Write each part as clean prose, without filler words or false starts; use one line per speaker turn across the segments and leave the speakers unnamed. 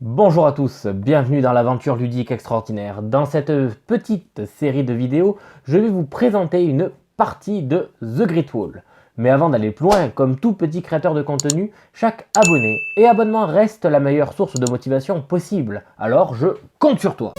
Bonjour à tous, bienvenue dans l'aventure ludique extraordinaire. Dans cette petite série de vidéos, je vais vous présenter une partie de The Great Wall. Mais avant d'aller plus loin, comme tout petit créateur de contenu, chaque abonné et abonnement reste la meilleure source de motivation possible. Alors je compte sur toi.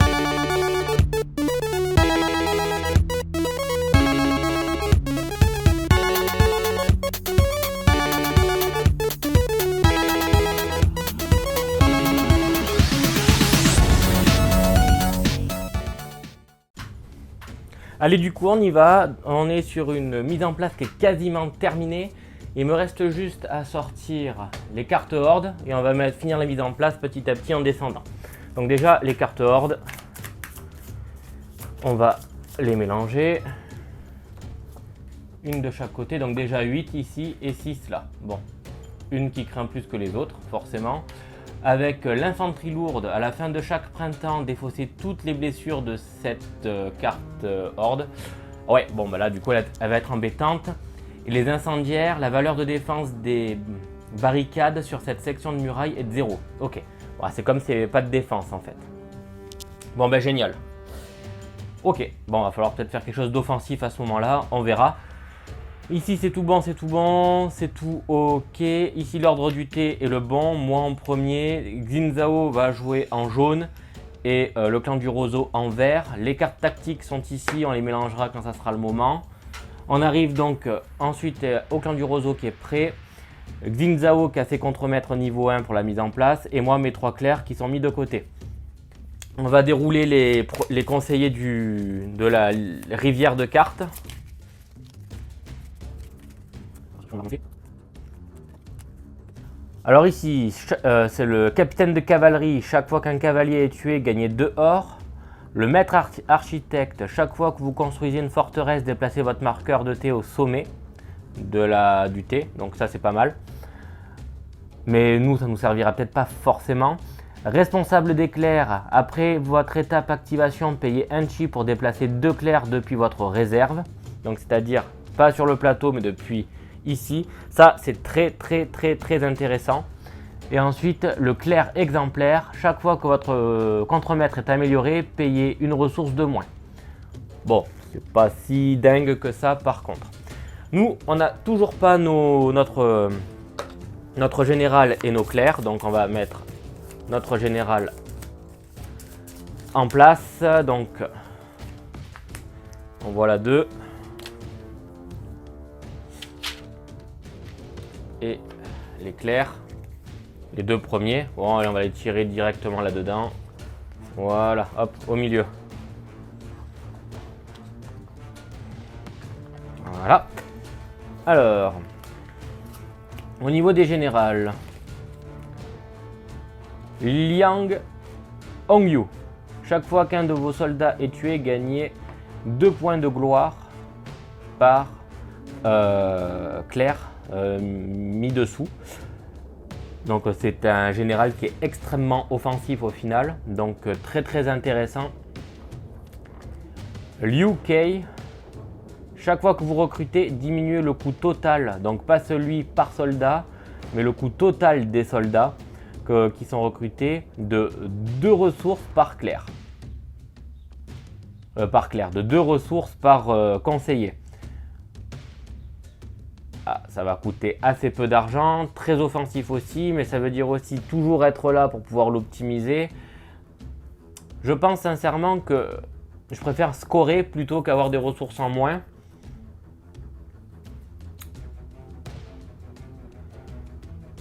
Allez, du coup on y va, on est sur une mise en place qui est quasiment terminée. Il me reste juste à sortir les cartes Horde et on va finir la mise en place petit à petit en descendant. Donc déjà les cartes Horde, on va les mélanger. Une de chaque côté, donc déjà 8 ici et 6 là. Bon, une qui craint plus que les autres forcément. Avec l'infanterie lourde, à la fin de chaque printemps, défausser toutes les blessures de cette carte Horde. Ouais, bon bah là du coup elle va être embêtante. Et les incendiaires, la valeur de défense des barricades sur cette section de muraille est de 0. Ok, bon, c'est comme s'il n'y avait pas de défense en fait. Bon bah génial. Ok, bon va falloir peut-être faire quelque chose d'offensif à ce moment-là, on verra. Ici c'est tout bon, c'est tout bon, c'est tout ok. Ici l'ordre du thé est le bon, moi en premier. Xin va jouer en jaune et le clan du roseau en vert. Les cartes tactiques sont ici, on les mélangera quand ça sera le moment. On arrive donc ensuite au clan du roseau qui est prêt. Xin qui a ses contremaîtres niveau 1 pour la mise en place. Et moi mes 3 clercs qui sont mis de côté. On va dérouler les conseillers de la rivière de cartes. Alors ici, c'est le capitaine de cavalerie. Chaque fois qu'un cavalier est tué, gagnez 2 or. Le maître architecte, chaque fois que vous construisez une forteresse, déplacez votre marqueur de thé au sommet du thé. Donc ça c'est pas mal. Mais nous, ça nous servira peut-être pas forcément. Responsable des clercs, après votre étape activation, payez 1 chi pour déplacer 2 clercs depuis votre réserve. Donc c'est-à-dire pas sur le plateau mais depuis ici. Ça c'est très intéressant. Et ensuite le clerc exemplaire, chaque fois que votre contremaître est amélioré, payez une ressource de moins. Bon, c'est pas si dingue que ça par contre. Nous on n'a toujours pas notre général et nos clercs, donc on va mettre notre général en place. Donc on voit là 2. Et les clercs, les 2 premiers. Bon, allez, on va les tirer directement là-dedans. Voilà, hop, au milieu. Voilà. Alors, au niveau des générales, Liang Hongyu. Chaque fois qu'un de vos soldats est tué, gagnez 2 points de gloire par clerc. Mis dessous. Donc c'est un général qui est extrêmement offensif au final, donc très intéressant. Liu Kei, chaque fois que vous recrutez, diminuez le coût total, donc pas celui par soldat, mais le coût total des soldats qui sont recrutés de 2 ressources par clerc. De 2 ressources par conseiller. Ah, ça va coûter assez peu d'argent, très offensif aussi, mais ça veut dire aussi toujours être là pour pouvoir l'optimiser. Je pense sincèrement que je préfère scorer plutôt qu'avoir des ressources en moins.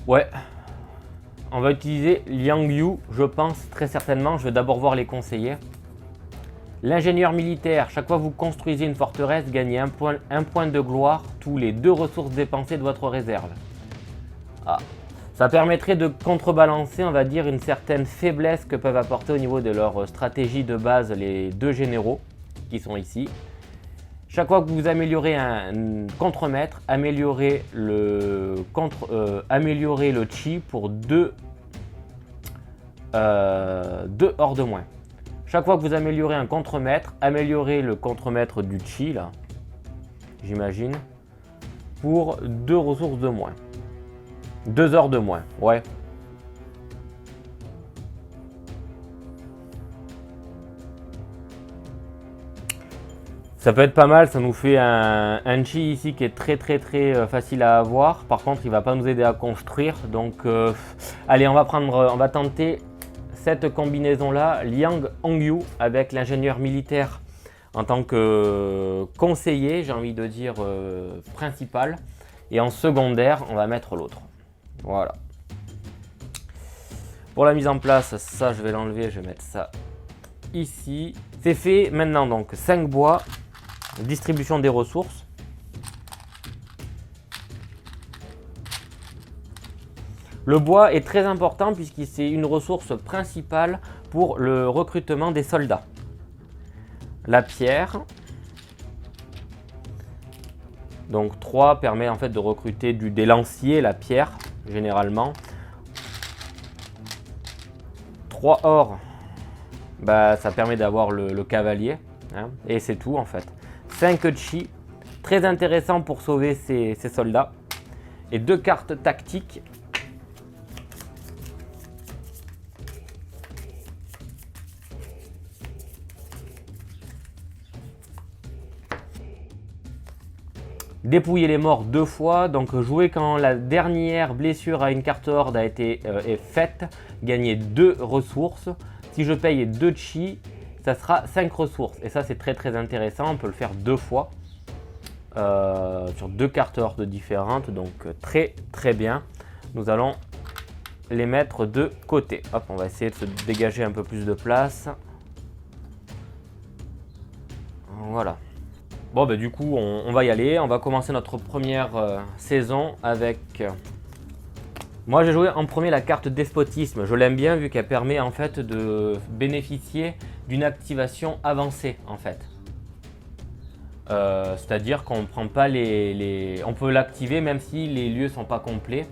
Ouais, on va utiliser Liang Yu, je pense très certainement. Je vais d'abord voir les conseillers. L'ingénieur militaire, chaque fois que vous construisez une forteresse, gagnez un point de gloire tous les 2 ressources dépensées de votre réserve. Ah, ça permettrait de contrebalancer, on va dire, une certaine faiblesse que peuvent apporter au niveau de leur stratégie de base les 2 généraux qui sont ici. Chaque fois que vous améliorez un contremaître, améliorez le chi pour 2 or de moins. Chaque fois que vous améliorez un contremaître, améliorez le contremaître du chi, là, j'imagine, pour 2 ressources de moins. 2 heures de moins, ouais. Ça peut être pas mal, ça nous fait un chi ici qui est très facile à avoir. Par contre, il va pas nous aider à construire. Donc, allez, on va tenter cette combinaison-là, Liang Hongyu avec l'ingénieur militaire en tant que conseiller, j'ai envie de dire principal. Et en secondaire, on va mettre l'autre. Voilà. Pour la mise en place, ça je vais l'enlever, je vais mettre ça ici. C'est fait maintenant donc 5 bois. Distribution des ressources. Le bois est très important puisque c'est une ressource principale pour le recrutement des soldats. La pierre. Donc 3 permet en fait de recruter des lanciers, la pierre généralement. 3 or, bah, ça permet d'avoir le cavalier. Hein, et c'est tout en fait. 5 chi, très intéressant pour sauver ses soldats. Et 2 cartes tactiques. Dépouiller les morts 2 fois, donc jouer quand la dernière blessure à une carte horde a été est faite, gagner 2 ressources. Si je paye 2 chi, ça sera 5 ressources. Et ça c'est très intéressant, on peut le faire 2 fois sur 2 cartes horde différentes, donc très bien. Nous allons les mettre de côté. Hop, on va essayer de se dégager un peu plus de place. Voilà. Bon, bah, du coup, on va y aller. On va commencer notre première saison avec... Moi, j'ai joué en premier la carte despotisme. Je l'aime bien vu qu'elle permet en fait de bénéficier d'une activation avancée en fait. C'est-à-dire qu'on prend pas on peut l'activer même si les lieux sont pas complets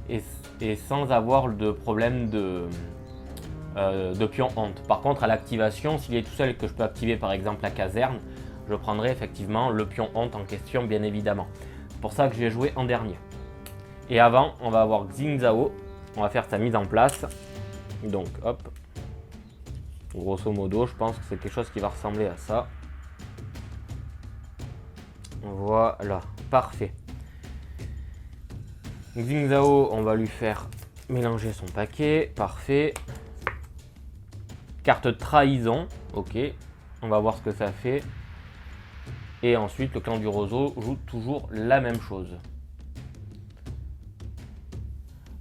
et sans avoir de problème de pion honte. Par contre, à l'activation, s'il est tout seul et que je peux activer par exemple la caserne, je prendrai effectivement le pion honte en question, bien évidemment. C'est pour ça que j'ai joué en dernier. Et avant, on va avoir Xin Zhao. On va faire sa mise en place. Donc, hop. Grosso modo, je pense que c'est quelque chose qui va ressembler à ça. Voilà, parfait. Xin Zhao, on va lui faire mélanger son paquet. Parfait. Carte trahison. Ok. On va voir ce que ça fait. Et ensuite, le clan du roseau joue toujours la même chose.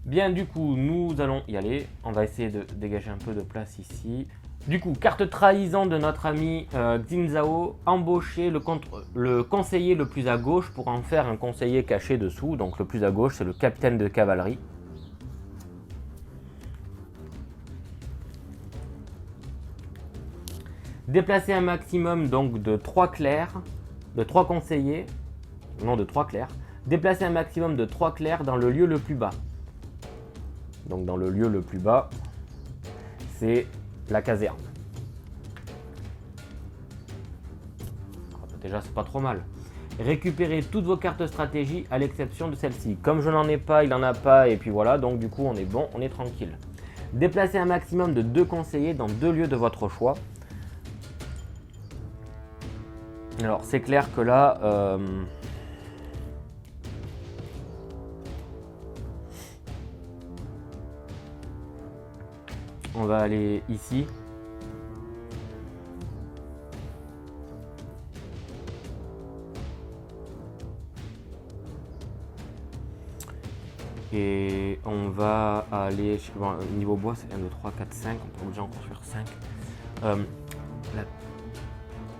Bien, du coup, nous allons y aller. On va essayer de dégager un peu de place ici. Du coup, carte trahison de notre ami Xin Zhao. Embaucher le conseiller le plus à gauche pour en faire un conseiller caché dessous. Donc le plus à gauche, c'est le capitaine de cavalerie. Déplacer un maximum donc de 3 clercs. De 3 conseillers, non de 3 clercs, déplacer un maximum de 3 clercs dans le lieu le plus bas. Donc dans le lieu le plus bas, c'est la caserne. Déjà, c'est pas trop mal. Récupérez toutes vos cartes stratégie à l'exception de celle-ci. Comme je n'en ai pas, il n'en a pas, et puis voilà, donc du coup on est bon, on est tranquille. Déplacer un maximum de 2 conseillers dans 2 lieux de votre choix. Alors c'est clair que là, on va aller ici. Et on va aller, bon, niveau bois c'est 1, 2, 3, 4, 5, on peut déjà en construire 5. La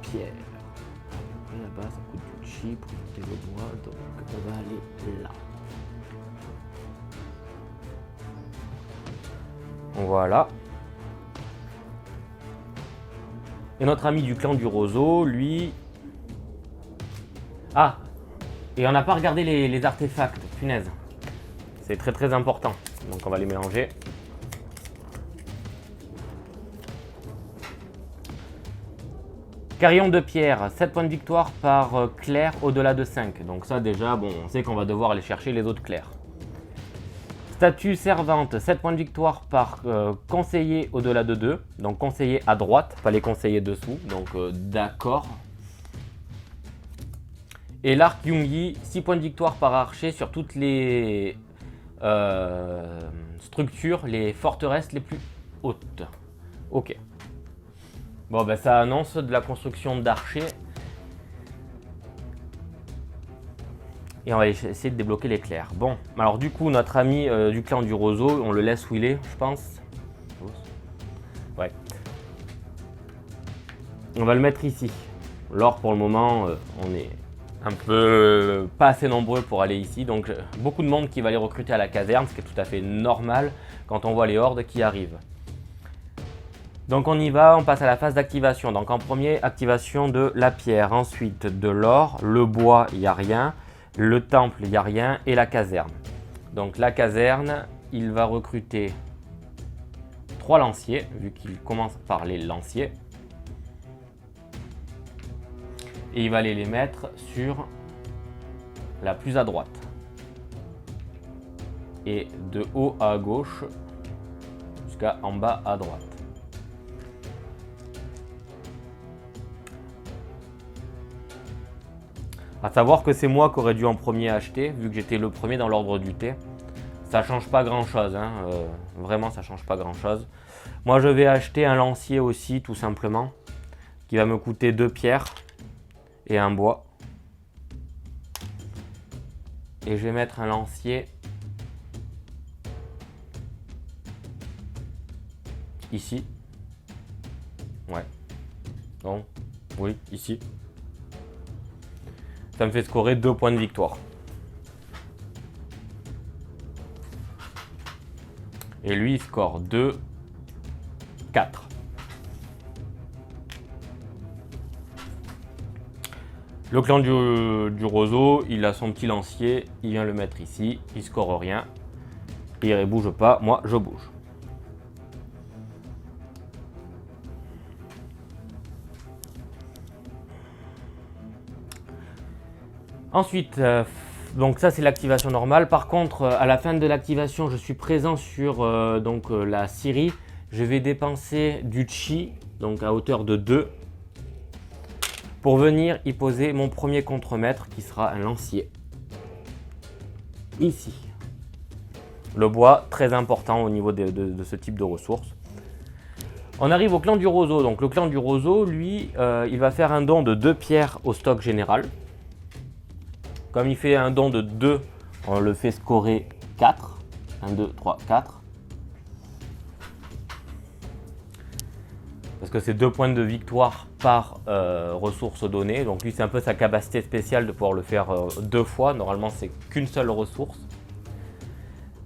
pierre. Là-bas, ça coûte du chi pour monter le bois, donc on va aller là. Voilà. Et notre ami du clan du roseau, lui... Ah! Et on n'a pas regardé les artefacts, punaise. C'est très important, donc on va les mélanger. Carillon de pierre, 7 points de victoire par clerc au-delà de 5. Donc ça déjà, bon, on sait qu'on va devoir aller chercher les autres clercs. Statue servante, 7 points de victoire par conseiller au-delà de 2. Donc conseiller à droite, pas les conseillers dessous. Donc d'accord. Et l'arc Yungi, 6 points de victoire par archer sur toutes les structures, les forteresses les plus hautes. Ok. Bon, ben ça annonce de la construction d'archers. Et on va essayer de débloquer l'éclair. Bon, alors du coup, notre ami du clan du roseau, on le laisse où il est, je pense. Ouais. On va le mettre ici. L'or, pour le moment, on est un peu pas assez nombreux pour aller ici. Donc, beaucoup de monde qui va les recruter à la caserne, ce qui est tout à fait normal quand on voit les hordes qui arrivent. Donc, on y va, on passe à la phase d'activation. Donc, en premier, activation de la pierre. Ensuite, de l'or, le bois, il n'y a rien. Le temple, il n'y a rien, et la caserne. Donc la caserne, il va recruter 3 lanciers, vu qu'il commence par les lanciers. Et il va aller les mettre sur la plus à droite. Et de haut à gauche, jusqu'à en bas à droite. A savoir que c'est moi qui aurais dû en premier acheter, vu que j'étais le premier dans l'ordre du thé. Ça change pas grand chose, hein. Vraiment ça change pas grand chose. Moi je vais acheter un lancier aussi, tout simplement, qui va me coûter 2 pierres et un bois. Et je vais mettre un lancier ici. Ouais. Non. Oui, ici. Ça me fait scorer 2 points de victoire. Et lui, il score 2, 4. Le clan du roseau, il a son petit lancier, il vient le mettre ici, il score rien. Il ne bouge pas, moi je bouge. Ensuite, donc ça c'est l'activation normale. Par contre, à la fin de l'activation, je suis présent sur la scierie. Je vais dépenser du chi, donc à hauteur de 2, pour venir y poser mon premier contremaître qui sera un lancier. Ici. Le bois, très important au niveau de ce type de ressources. On arrive au clan du roseau. Donc le clan du roseau, lui, il va faire un don de 2 pierres au stock général. Comme il fait un don de 2, on le fait scorer 4. 1, 2, 3, 4. Parce que c'est 2 points de victoire par ressource donnée. Donc lui, c'est un peu sa capacité spéciale de pouvoir le faire 2 fois. Normalement, c'est qu'une seule ressource.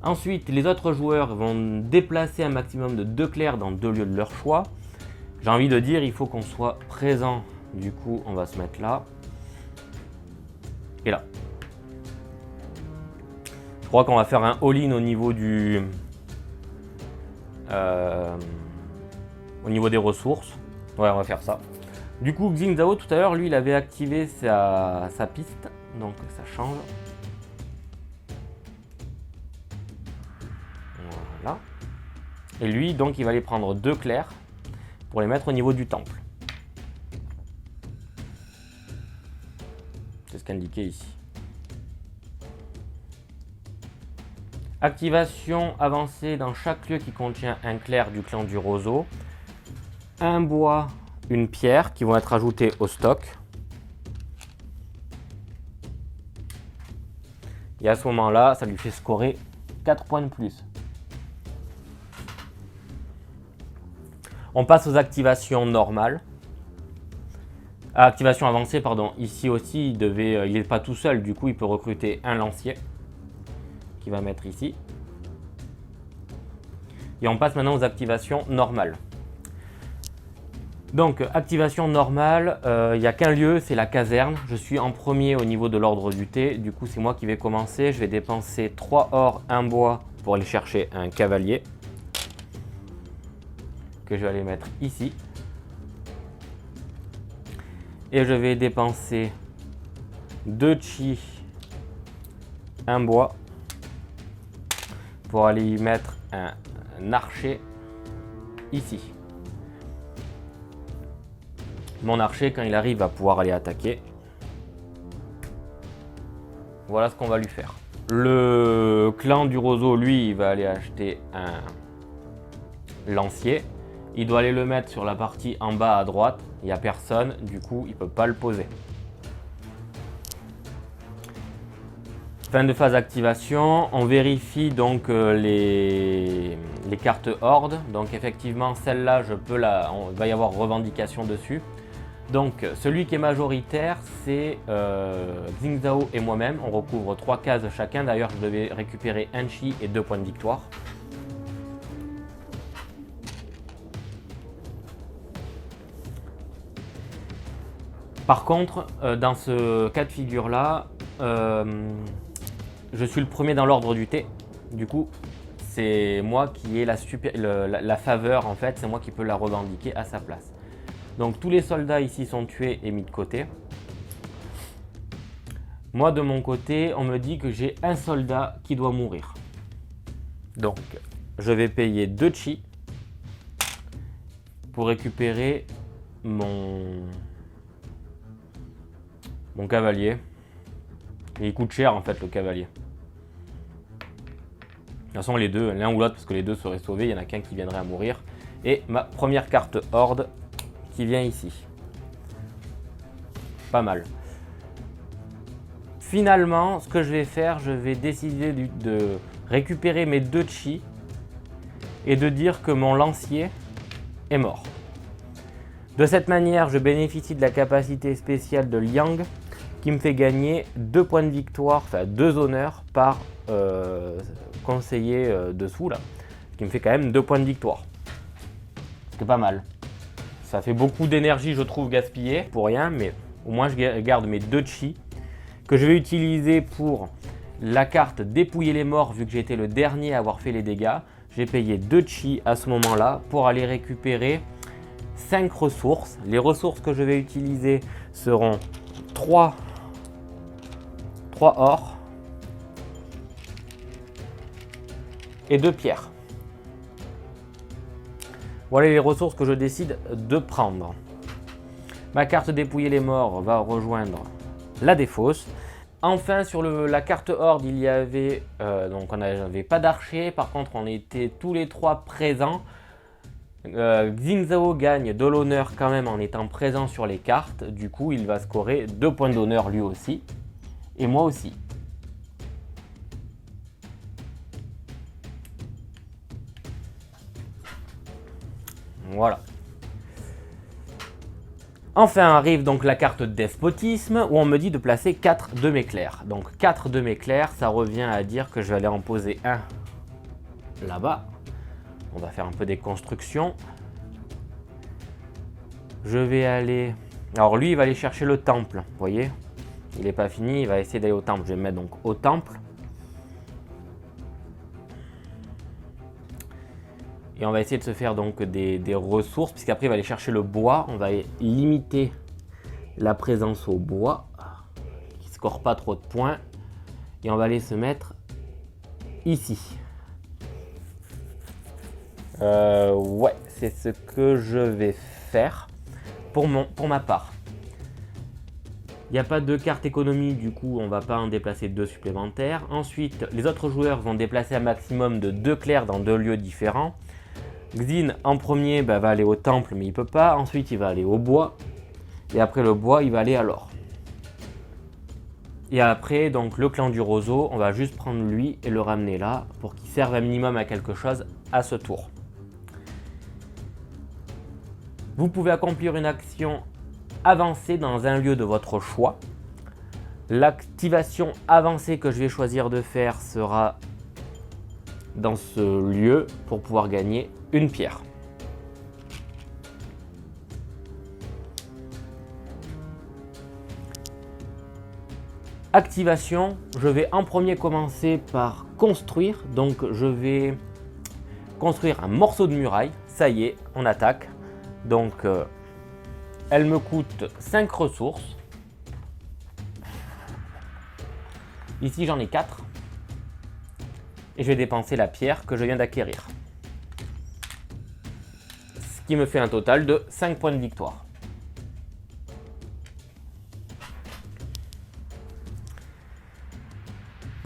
Ensuite, les autres joueurs vont déplacer un maximum de 2 clercs dans 2 lieux de leur choix. J'ai envie de dire, il faut qu'on soit présent. Du coup, on va se mettre là. Et là. Je crois qu'on va faire un all-in au niveau du... au niveau des ressources. Ouais, on va faire ça. Du coup, Xingzhao, tout à l'heure, lui, il avait activé sa piste. Donc, ça change. Voilà. Et lui, donc, il va aller prendre 2 clercs pour les mettre au niveau du temple. C'est ce qu'indiquait ici. Activation avancée dans chaque lieu qui contient un clerc du clan du roseau. Un bois, une pierre qui vont être ajoutées au stock. Et à ce moment-là, ça lui fait scorer 4 points de plus. On passe aux activations normales. Activation avancée, pardon. Ici aussi, il n'est pas tout seul, du coup, il peut recruter un lancier. Qui va mettre ici. Et on passe maintenant aux activations normales. Donc, activation normale, il n'y a qu'un lieu, c'est la caserne. Je suis en premier au niveau de l'ordre du thé. Du coup, c'est moi qui vais commencer. Je vais dépenser 3 or, 1 bois pour aller chercher un cavalier. Que je vais aller mettre ici. Et je vais dépenser 2 chi, 1 bois. Pour aller y mettre un archer ici. Mon archer, quand il arrive, va pouvoir aller attaquer. Voilà ce qu'on va lui faire. Le clan du roseau, lui, il va aller acheter un lancier. Il doit aller le mettre sur la partie en bas à droite. Il n'y a personne, du coup, il ne peut pas le poser. Fin de phase d'activation. On vérifie donc les cartes horde. Donc effectivement, celle-là, il va y avoir revendication dessus. Donc celui qui est majoritaire, c'est Xingzhao et moi-même. On recouvre 3 cases chacun. D'ailleurs, je devais récupérer un chi et 2 points de victoire. Par contre, dans ce cas de figure-là, je suis le premier dans l'ordre du thé. Du coup, c'est moi qui ai la faveur, en fait. C'est moi qui peux la revendiquer à sa place. Donc tous les soldats ici sont tués et mis de côté. Moi, de mon côté, on me dit que j'ai un soldat qui doit mourir. Donc, je vais payer 2 chi pour récupérer mon cavalier. Et il coûte cher en fait le cavalier. De toute façon les deux, l'un ou l'autre, parce que les deux seraient sauvés, il n'y en a qu'un qui viendrait à mourir. Et ma première carte horde qui vient ici. Pas mal. Finalement, ce que je vais faire, je vais décider de récupérer mes 2 chi et de dire que mon lancier est mort. De cette manière, je bénéficie de la capacité spéciale de Liang qui me fait gagner 2 points de victoire, enfin 2 honneurs par conseiller dessous là, ce qui me fait quand même 2 points de victoire. C'est pas mal. Ça fait beaucoup d'énergie, je trouve, gaspillée pour rien, mais au moins je garde mes 2 chi que je vais utiliser pour la carte dépouiller les morts, vu que j'ai été le dernier à avoir fait les dégâts. J'ai payé 2 chi à ce moment-là pour aller récupérer 5 ressources. Les ressources que je vais utiliser seront 3 or et 2 pierres. Voilà les ressources que je décide de prendre. Ma carte dépouiller les morts va rejoindre la défausse. Enfin, sur la carte horde, il y avait donc on n'avait pas d'archer. Par contre, on était tous les 3 présents. Xingzhao gagne de l'honneur quand même en étant présent sur les cartes. Du coup, il va scorer 2 points d'honneur lui aussi. Et moi aussi. Voilà. Enfin arrive donc la carte despotisme où on me dit de placer 4 de mes clercs. Donc 4 de mes clercs, ça revient à dire que je vais aller en poser un là-bas. On va faire un peu des constructions. Je vais aller... Alors lui, il va aller chercher le temple, vous voyez. Il n'est pas fini, il va essayer d'aller au temple. Je vais me mettre donc au temple. Et on va essayer de se faire donc des ressources, puisqu'après il va aller chercher le bois. On va limiter la présence au bois, qui ne score pas trop de points. Et on va aller se mettre ici. Ouais, c'est ce que je vais faire pour ma part. Il n'y a pas de carte économie, du coup on ne va pas en déplacer 2 supplémentaires. Ensuite, les autres joueurs vont déplacer un maximum de 2 clercs dans 2 lieux différents. Xin en premier va aller au temple, mais il ne peut pas. Ensuite il va aller au bois. Et après le bois, il va aller à l'or. Et après, donc le clan du roseau, on va juste prendre lui et le ramener là pour qu'il serve un minimum à quelque chose à ce tour. Vous pouvez accomplir une action avancée dans un lieu de votre choix. L'activation avancée que je vais choisir de faire sera dans ce lieu pour pouvoir gagner une pierre. Activation, je vais en premier commencer par construire. Donc je vais construire un morceau de muraille. Ça y est, on attaque. Donc elle me coûte 5 ressources. Ici j'en ai 4. Et je vais dépenser la pierre que je viens d'acquérir. Ce qui me fait un total de 5 points de victoire.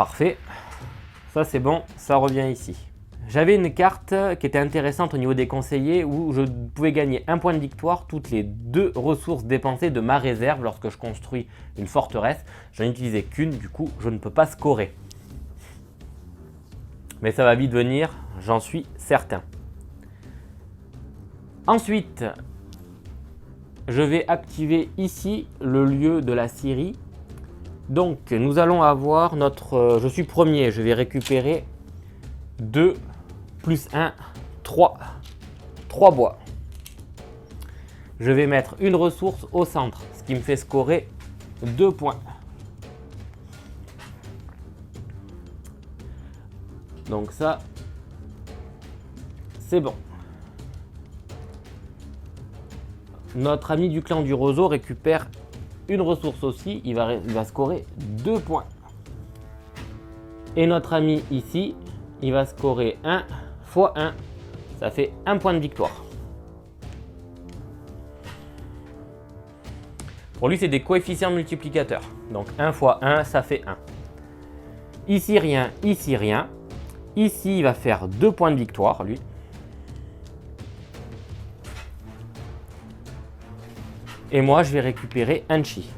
Parfait. Ça c'est bon, ça revient ici. J'avais une carte qui était intéressante au niveau des conseillers où je pouvais gagner un point de victoire toutes les 2 ressources dépensées de ma réserve lorsque je construis une forteresse. J'en utilisais qu'une, du coup je ne peux pas scorer. Mais ça va vite venir, j'en suis certain. Ensuite, je vais activer ici le lieu de la scierie. Donc nous allons avoir notre... je suis premier, je vais récupérer 2 plus 1, 3 bois. Je vais mettre une ressource au centre, ce qui me fait scorer 2 points. Donc ça, c'est bon. Notre ami du clan du roseau récupère une ressource aussi, il va scorer 2 points. Et notre ami ici, il va scorer 1 fois 1, ça fait 1 point de victoire. Pour lui, c'est des coefficients multiplicateurs. Donc 1 fois 1, ça fait 1. Ici rien, ici rien. Ici, il va faire 2 points de victoire, lui. Et moi, je vais récupérer un chi.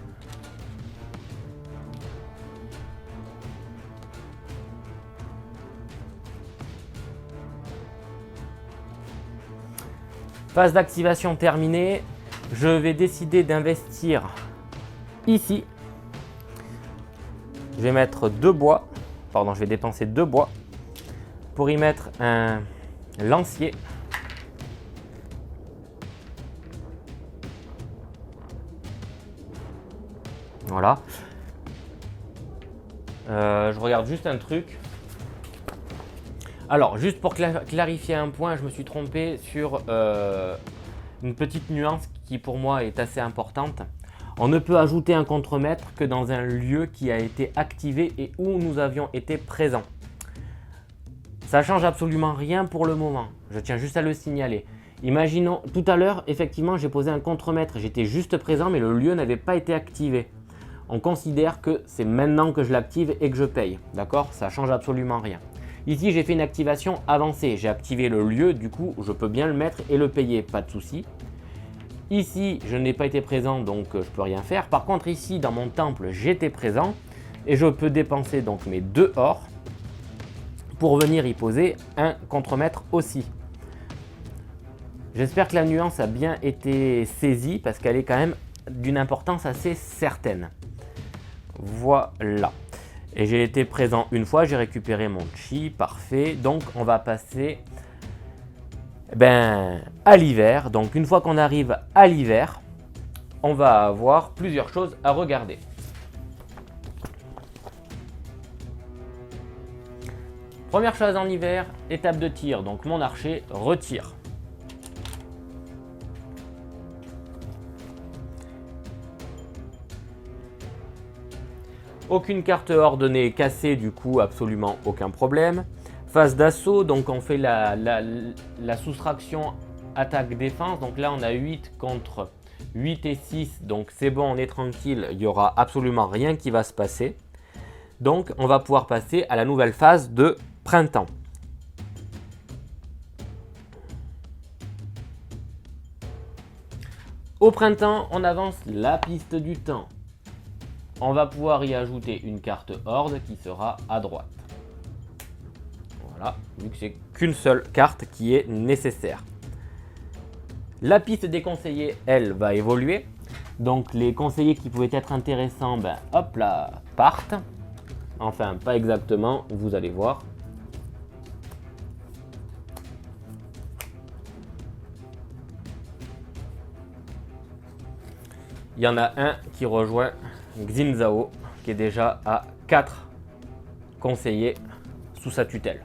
Phase d'activation terminée. Je vais décider d'investir ici. Je vais mettre 2 bois. Pardon, je vais dépenser 2 bois pour y mettre un lancier. Voilà. Je regarde juste un truc. Alors, juste pour clarifier un point, je me suis trompé sur une petite nuance qui pour moi est assez importante. On ne peut ajouter un contremaître que dans un lieu qui a été activé et où nous avions été présents. Ça change absolument rien pour le moment. Je tiens juste à le signaler. Imaginons, tout à l'heure, effectivement, j'ai posé un contremaître. J'étais juste présent, mais le lieu n'avait pas été activé. On considère que c'est maintenant que je l'active et que je paye. D'accord? Ça change absolument rien. Ici, j'ai fait une activation avancée. J'ai activé le lieu, du coup, je peux bien le mettre et le payer, pas de souci. Ici, je n'ai pas été présent, donc je peux rien faire. Par contre, ici, dans mon temple, j'étais présent et je peux dépenser donc mes 2 or pour venir y poser un contremaître aussi. J'espère que la nuance a bien été saisie parce qu'elle est quand même d'une importance assez certaine. Voilà. Et j'ai été présent une fois, j'ai récupéré mon chi, parfait. Donc on va passer à l'hiver. Donc une fois qu'on arrive à l'hiver, on va avoir plusieurs choses à regarder. Première chose en hiver, étape de tir. Donc mon archer retire. Aucune carte ordonnée cassée, du coup absolument aucun problème. Phase d'assaut, donc on fait la soustraction attaque-défense. Donc là on a 8 contre 8 et 6, donc c'est bon, on est tranquille, il n'y aura absolument rien qui va se passer. Donc on va pouvoir passer à la nouvelle phase de printemps. Au printemps, on avance la piste du temps. On va pouvoir y ajouter une carte horde qui sera à droite. Voilà, vu que c'est qu'une seule carte qui est nécessaire. La piste des conseillers, elle, va évoluer. Donc les conseillers qui pouvaient être intéressants, hop là, partent. Enfin, pas exactement, vous allez voir. Il y en a un qui rejoint Xin-Zhao, qui est déjà à 4 conseillers sous sa tutelle.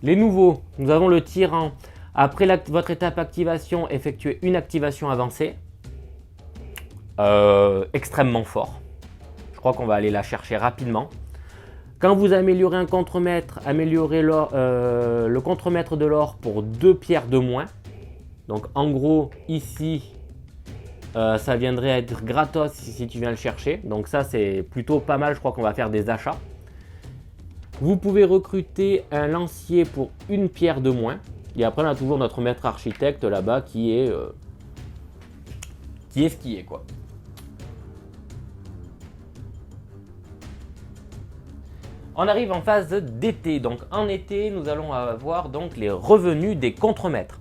Les nouveaux, nous avons le tyran. Après votre étape activation, effectuez une activation avancée. Extrêmement fort. Je crois qu'on va aller la chercher rapidement. Quand vous améliorez un contremaître, améliorez le contremaître de l'or pour 2 pierres de moins. Donc en gros, ici, ça viendrait à être gratos si tu viens le chercher. Donc ça c'est plutôt pas mal, je crois qu'on va faire des achats. Vous pouvez recruter un lancier pour une pierre de moins. Et après on a toujours notre maître architecte là-bas qui est ce qui est quoi. On arrive en phase d'été. Donc en été, nous allons avoir donc les revenus des contremaîtres.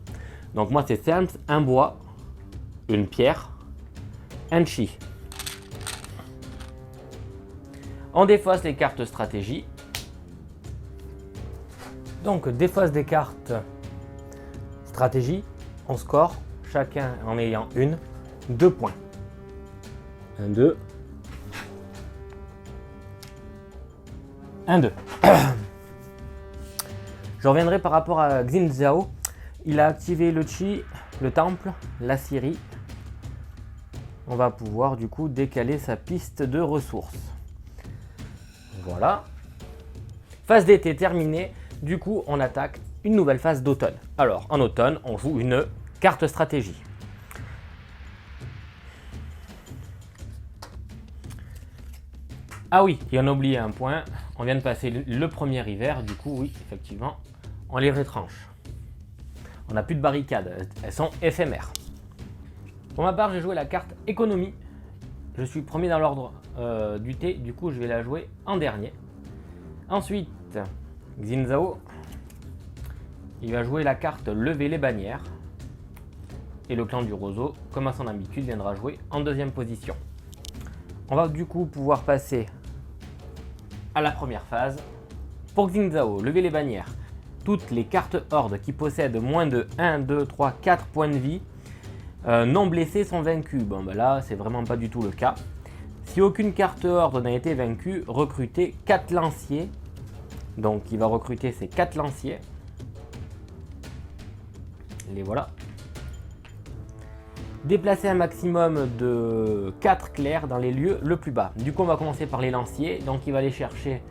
Donc moi c'est simple, un bois, une pierre, un chi. On défausse les cartes stratégie. Donc défausse des cartes stratégie, on score chacun en ayant 2 points. 1, 2. 1, 2. Je reviendrai par rapport à Xin Zhao. Il a activé le chi, le temple, la scierie. On va pouvoir du coup décaler sa piste de ressources. Voilà. Phase d'été terminée. Du coup, on attaque une nouvelle phase d'automne. Alors, en automne, on joue une carte stratégie. Ah oui, et on a oublié un point. On vient de passer le premier hiver. Du coup, oui, effectivement, on les retranche. On n'a plus de barricades. Elles sont éphémères. Pour ma part, j'ai joué la carte économie. Je suis premier dans l'ordre du thé. Du coup, je vais la jouer en dernier. Ensuite, Xin Zhao, il va jouer la carte lever les bannières. Et le clan du roseau, comme à son habitude, viendra jouer en deuxième position. On va du coup pouvoir passer à la première phase. Pour Xin Zhao, lever les bannières. Toutes les cartes horde qui possèdent moins de 1, 2, 3, 4 points de vie non blessés sont vaincus. Bon ben là, c'est vraiment pas du tout le cas. Si aucune carte horde n'a été vaincue, recrutez 4 lanciers. Donc il va recruter ces 4 lanciers. Les voilà. Déplacer un maximum de 4 clercs dans les lieux le plus bas. Du coup, on va commencer par les lanciers. Donc il va aller chercher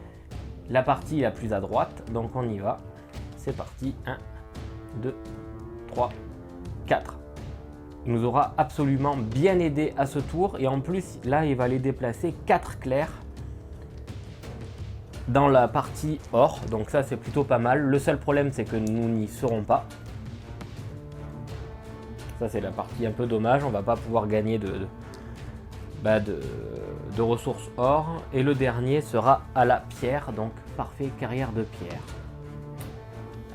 la partie la plus à droite. Donc on y va. C'est parti. 1, 2, 3, 4. Il nous aura absolument bien aidé à ce tour. Et en plus, là, il va aller déplacer 4 clercs dans la partie or. Donc ça, c'est plutôt pas mal. Le seul problème, c'est que nous n'y serons pas. Ça, c'est la partie un peu dommage. On va pas pouvoir gagner de ressources or. Et le dernier sera à la pierre. Donc parfait, carrière de pierre.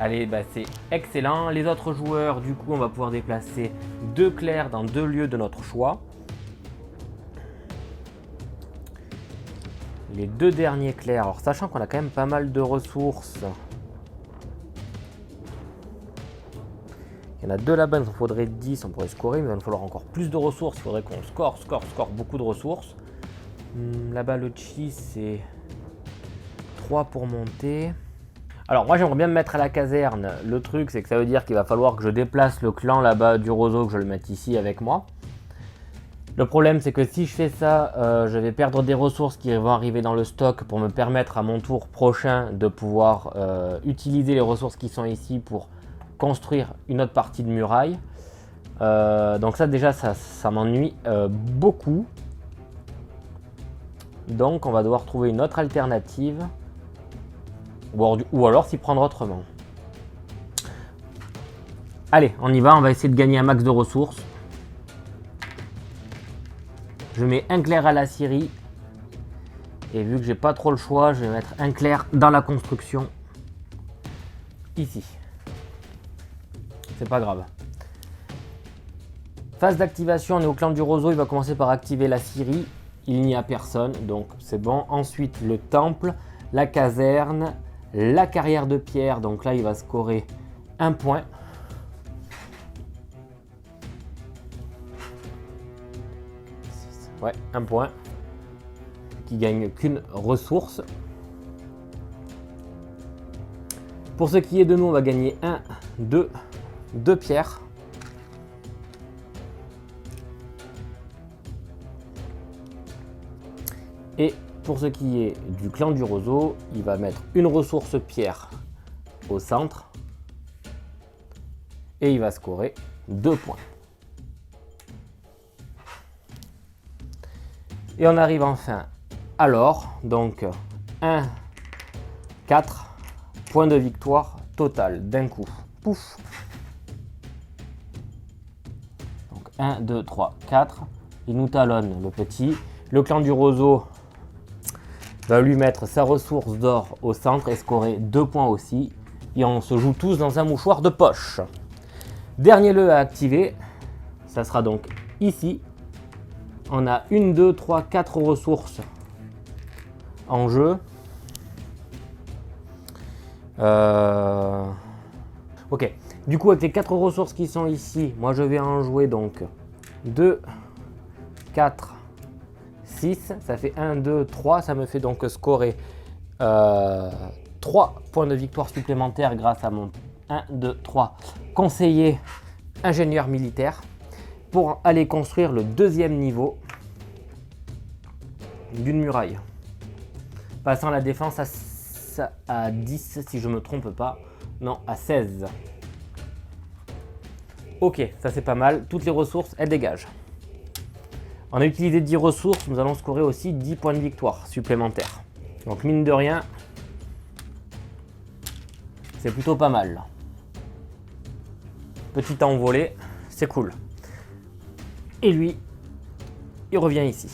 Allez, c'est excellent. Les autres joueurs, du coup, on va pouvoir déplacer 2 clercs dans 2 lieux de notre choix. Les 2 derniers clercs. Alors, sachant qu'on a quand même pas mal de ressources. Il y en a 2 là-bas, il nous faudrait 10, on pourrait scorer, mais il va nous falloir encore plus de ressources. Il faudrait qu'on score beaucoup de ressources. Là-bas, le chi, c'est 3 pour monter. Alors moi j'aimerais bien me mettre à la caserne. Le truc c'est que ça veut dire qu'il va falloir que je déplace le clan là-bas du roseau, que je le mette ici avec moi. Le problème c'est que si je fais ça, je vais perdre des ressources qui vont arriver dans le stock pour me permettre à mon tour prochain de pouvoir utiliser les ressources qui sont ici pour construire une autre partie de muraille. Donc ça déjà ça m'ennuie beaucoup. Donc on va devoir trouver une autre alternative. Ou alors s'y prendre autrement. Allez, on y va, on va essayer de gagner un max de ressources. Je mets un clerc à la scierie. Et vu que j'ai pas trop le choix, je vais mettre un clerc dans la construction. Ici. C'est pas grave. Phase d'activation, on est au clan du roseau, il va commencer par activer la scierie. Il n'y a personne, donc c'est bon. Ensuite, le temple, la caserne, la carrière de pierre, donc là il va scorer 1 point. Ouais, 1 point. Qui gagne qu'une ressource. Pour ce qui est de nous, on va gagner 1, 2 pierres. Et pour ce qui est du clan du roseau, il va mettre une ressource pierre au centre et il va scorer 2 points. Et on arrive enfin à l'or. Donc 1, 4 points de victoire total d'un coup. Pouf. Donc 1, 2, 3, 4. Il nous talonne le petit. Le clan du roseau va lui mettre sa ressource d'or au centre et scorer 2 points aussi. Et on se joue tous dans un mouchoir de poche. Dernier lieu à activer, ça sera donc ici. On a 1, 2, 3, 4 ressources en jeu. Ok, du coup avec les 4 ressources qui sont ici, moi je vais en jouer donc 2, 4, 6, ça fait 1, 2, 3, ça me fait donc scorer 3 points de victoire supplémentaires grâce à mon 1, 2, 3 conseiller ingénieur militaire pour aller construire le deuxième niveau d'une muraille. Passant la défense à 10 si je ne me trompe pas, non à 16. Ok, ça c'est pas mal, toutes les ressources elles dégagent. On a utilisé 10 ressources, nous allons scorer aussi 10 points de victoire supplémentaires. Donc mine de rien, c'est plutôt pas mal. Petit envolé, c'est cool. Et lui, il revient ici.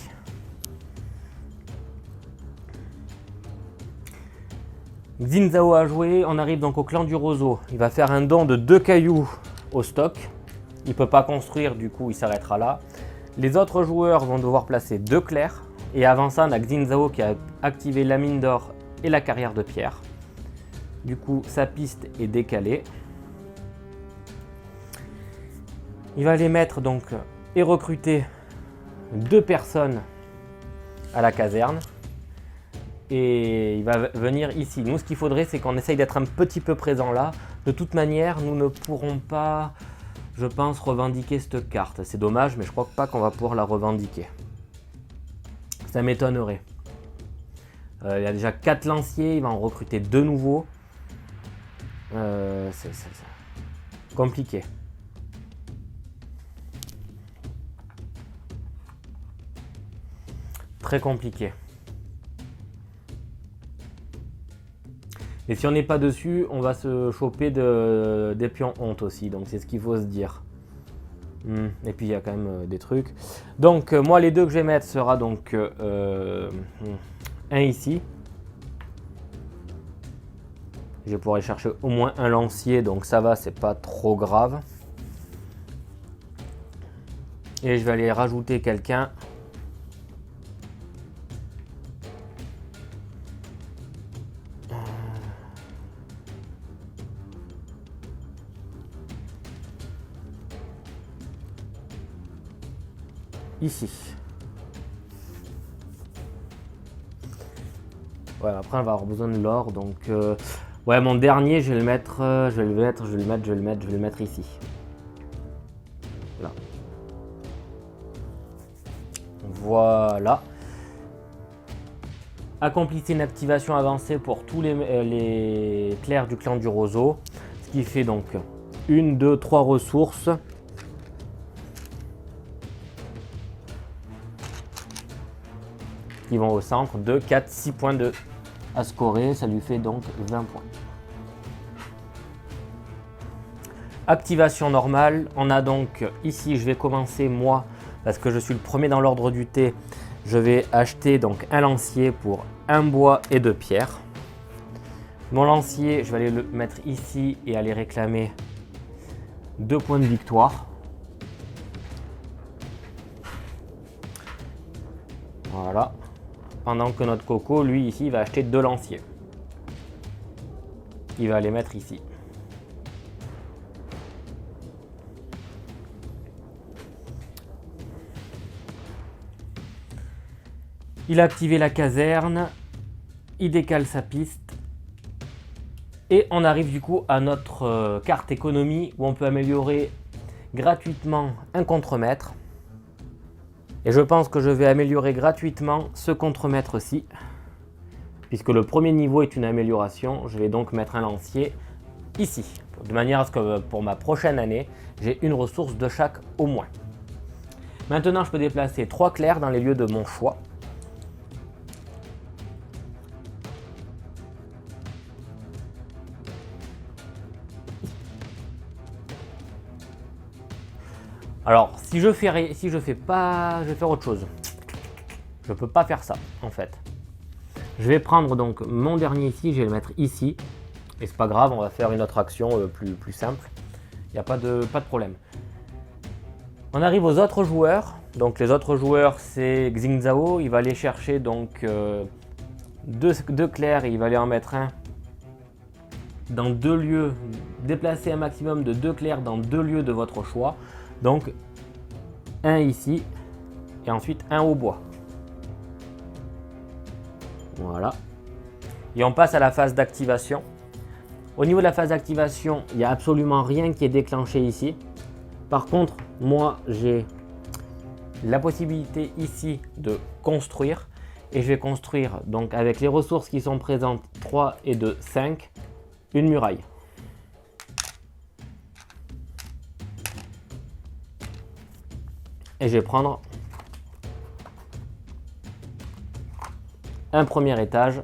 Xin Zhao a joué, on arrive donc au clan du roseau. Il va faire un don de 2 cailloux au stock. Il ne peut pas construire, du coup il s'arrêtera là. Les autres joueurs vont devoir placer 2 clairs. Et avant ça, on a Xin Zhao qui a activé la mine d'or et la carrière de pierre. Du coup, sa piste est décalée. Il va les mettre donc et recruter 2 personnes à la caserne. Et il va venir ici. Nous, ce qu'il faudrait, c'est qu'on essaye d'être un petit peu présent là. De toute manière, nous ne pourrons pas, je pense, revendiquer cette carte. C'est dommage, mais je crois pas qu'on va pouvoir la revendiquer. Ça m'étonnerait. Il y a déjà 4 lanciers, il va en recruter 2 nouveaux. C'est compliqué. Très compliqué. Et si on n'est pas dessus, on va se choper des pions honte aussi. Donc c'est ce qu'il faut se dire. Et puis il y a quand même des trucs. Donc moi les 2 que je vais mettre sera donc un ici. Je pourrais chercher au moins un lancier, donc ça va, c'est pas trop grave. Et je vais aller rajouter quelqu'un. Ici. Ouais, après on va avoir besoin de l'or, donc ouais, mon dernier je vais le mettre, je vais le mettre ici. Là. Voilà. Accomplissez une activation avancée pour tous les clercs du clan du roseau, ce qui fait donc 1, 2, 3 ressources. Qui vont au centre, 2, 4, 6 points à scorer, ça lui fait donc 20 points. Activation normale, on a donc ici, je vais commencer moi, parce que je suis le premier dans l'ordre du thé, je vais acheter donc un lancier pour 1 bois et 2 pierres. Mon lancier, je vais aller le mettre ici et aller réclamer 2 points de victoire. Voilà. Pendant que notre coco, lui ici, va acheter 2 lanciers. Il va les mettre ici. Il a activé la caserne. Il décale sa piste. Et on arrive du coup à notre carte économie où on peut améliorer gratuitement un contremaître. Et je pense que je vais améliorer gratuitement ce contremaître-ci. Puisque le premier niveau est une amélioration, je vais donc mettre un lancier ici. De manière à ce que pour ma prochaine année, j'ai une ressource de chaque au moins. Maintenant, je peux déplacer 3 clercs dans les lieux de mon choix. Alors, si je fais pas, je vais faire autre chose. Je peux pas faire ça, en fait. Je vais prendre donc mon dernier ici, je vais le mettre ici. Et c'est pas grave, on va faire une autre action plus simple. Il n'y a pas de problème. On arrive aux autres joueurs. Donc les autres joueurs, c'est Xingzhao. Il va aller chercher donc deux clairs et il va aller en mettre un dans 2 lieux. Déplacer un maximum de 2 clairs dans 2 lieux de votre choix. Donc un ici et ensuite un au bois. Voilà. Et on passe à la phase d'activation. Au niveau de la phase d'activation, il n'y a absolument rien qui est déclenché ici. Par contre, moi, j'ai la possibilité ici de construire. Et je vais construire, donc avec les ressources qui sont présentes, 3 et 2, 5, une muraille. Et je vais prendre un premier étage